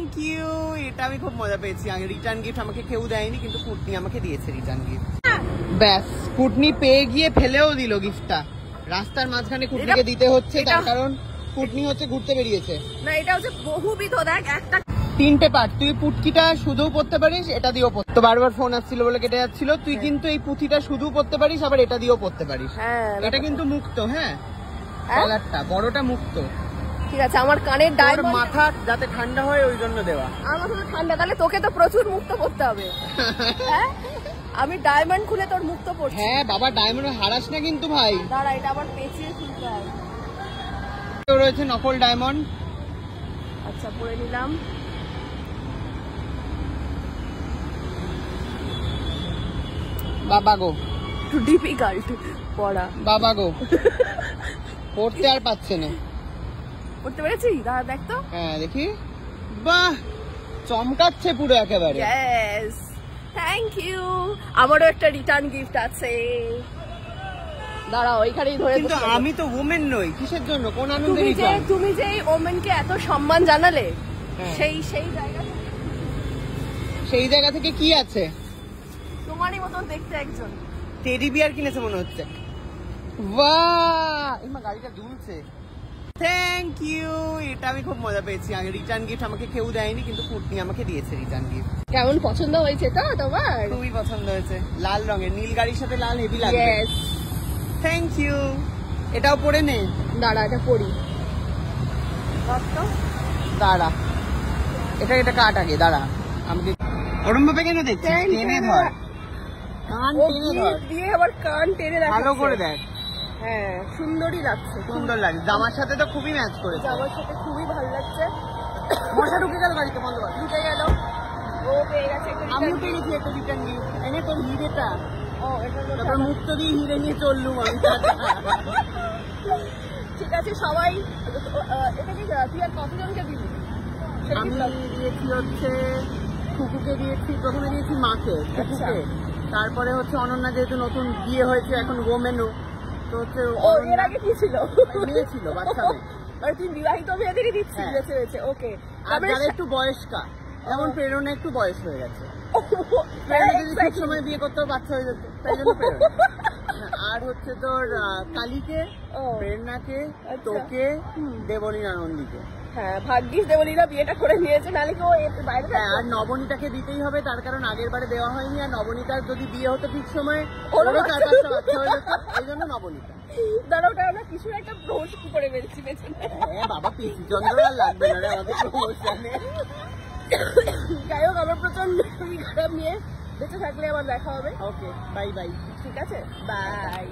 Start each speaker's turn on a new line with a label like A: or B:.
A: Thank you, এটা আমি খুব মজা পেয়েছি। রিটার্ন গিফট আমাকে কেউ দেয়নি, কিন্তু পুটনি আমাকে দিয়েছে রিটার্ন গিফট। ব্যাস, পুটনি পেয়ে গিয়ে ফেলেও দিল গিফটটা। রাস্তার মাঝখানে পুটনিকে দিতে হচ্ছে, তার কারণ পুটনি হচ্ছে ঘুরতে বেরিয়েছে।
B: না, এটা হচ্ছে বহুবিধ। দেখ, একটা
A: 3টে পার্ট। তুই পুটকিটা শুধু পড়তে পারিস, এটা দিয়েও পড়তে। বারবার ফোন আসছিল বলে কেটে যাচ্ছিল। তুই কিন্তু এই পুঁথিটা শুধু পড়তে পারিস, আবার এটা দিয়েও পড়তে পারিস। এটা কিন্তু মুক্ত। হ্যাঁ, কালারটা বড়টা মুক্ত।
B: ঠিক আছে, আমার কানের ডায়মন্ড,
A: মাথা যাতে ঠান্ডা হয় ওই জন্য দেওয়া।
B: আমার তো ঠান্ডা, তাহলে তোকে তো প্রচুর মুক্ত পড়তে হবে। হ্যাঁ, আমি ডায়মন্ড খুলে তোর মুক্ত পড়ছি।
A: হ্যাঁ বাবা, ডায়মন্ড হারাস না কিন্তু ভাই।
B: দাঁড়া, এটা আবার পেঁচিয়ে খুলতে হবে।
A: রয়েছে নকল ডায়মন্ড।
B: আচ্ছা, পরে নিলাম।
A: বাবা গো,
B: একটু ডিফিকাল্ট পড়া।
A: বাবা গো, পড়তে আর পাচ্ছে না।
B: পড়তে পেরেছি? দাঁড়া, দেখ তো।
A: হ্যাঁ দেখি। বাহ, চমকাচ্ছে পুরো একেবারে।
B: Yes, thank you. আমারও একটা রিটার্ন গিফট আছে। দাঁড়াও, ওইখানেই ধরে।
A: কিন্তু আমি তো ওমেন নই, কিসের জন্য? কোন আনন্দে রিটার্ন?
B: তুমি যে এই ওমেনকে এত সম্মান জানালে, সেই জায়গা
A: থেকে কি আছে?
B: তোমারই মতন দেখতে একজন
A: টেডি বিয়ার কিনেছে মনে হচ্ছে। বাহ, এমা গাড়িটা দুলছে। থ্যাংক ইউ, এটা আমি খুব মজা পেয়েছি। রিটার্ন গিফট আমাকে কেউ দেয়নি, কিন্তু পুটনি আমাকে দিয়েছে রিটার্ন গিফট।
B: কেমন পছন্দ হয়েছে তো তোমার?
A: খুবই পছন্দ হয়েছে। লাল রঙের, নীল গাড়ির সাথে লাল হেভি লাগবে। থ্যাংক ইউ, এটাও পরে নে।
B: দাঁড়া, এটা পরি।
A: দাঁড়া, এটা কাট আগে। দাঁড়া, আমাকে ওরম ভাবে কেন দেখছিস? টেনে ধর, কান টেনে ধর
B: দিয়ে আবার কান টেনে রাখ,
A: ভালো করে দেখ।
B: হ্যাঁ, সুন্দরই লাগছে।
A: সুন্দর লাগছে, জামার সাথে তো খুবই ম্যাচ করেছে।
B: জামার সাথে খুবই ভালো লাগছে।
A: মশা ঢুকে গেল গাড়িতে, বন্ধ কর।
B: ঢুকে গেল। ও পেয়ে গেছে,
A: আমিও পেয়ে গেছি একটা রিটার্ন গিফট। এনে তোর হিরেটা।
B: ও, এটা
A: তারপর মুক্ত দিয়ে হিরে নিয়ে চললুম আমি।
B: ঠিক আছে, সবাই এটা কি তুই আর কতজনকে দিবি?
A: আমি দিয়েছি হচ্ছে কুকুকে দিয়েছি, প্রথমে দিয়েছি মাকে, কুকুকে। তারপরে হচ্ছে অনন্যা, যেহেতু নতুন বিয়ে হয়েছে এখন গোমেনু, তো হচ্ছে
B: এর আগে কি ছিল?
A: মেয়ে ছিল, বাচ্চা মেয়ে।
B: মানে তুই বিবাহিত মেয়েদেরই দিচ্ছিস? বেছে বেছে, ওকে।
A: আর যারা একটু বয়স্কা, যেমন প্রেরণা একটু বয়স হয়ে গেছে, প্রেরণা যদি ঠিক সময় বিয়ে করতেও বাচ্চা হয়ে যেত, তাই জন্য প্রেরণা। আর হচ্ছে তোর কালীকে, প্রেরণাকে, তোকে, দেবলীনা নন্দীকে।
B: হ্যাঁ, ভাগ্যিস দেবলীনা বিয়েটা করে নিয়েছে, নাহলে কি ও বাইরে।
A: হ্যাঁ, আর নবনীতাকে দিতেই হবে, তার কারণ আগের বারে দেওয়া হয়নি। আর নবনীতার যদি বিয়ে হতো ঠিক সময়, ওরও 4-5টা বাচ্চা হয়ে যেত, এই জন্য নবনীতা।
B: দাঁড়া, ওটা আমরা কিছুর একটা প্রমোশন করে ফেলছি পেছনে।
A: হ্যাঁ বাবা, পিসি চন্দ্র আর লাগবে না রে আমাদের প্রমোশনে।
B: যাই হোক, আমার প্রচন্ড খারাপ নিয়ে বেঁচে থাকলে আবার দেখা হবে।
A: ওকে, বাই বাই।
B: ঠিক আছে, বাই।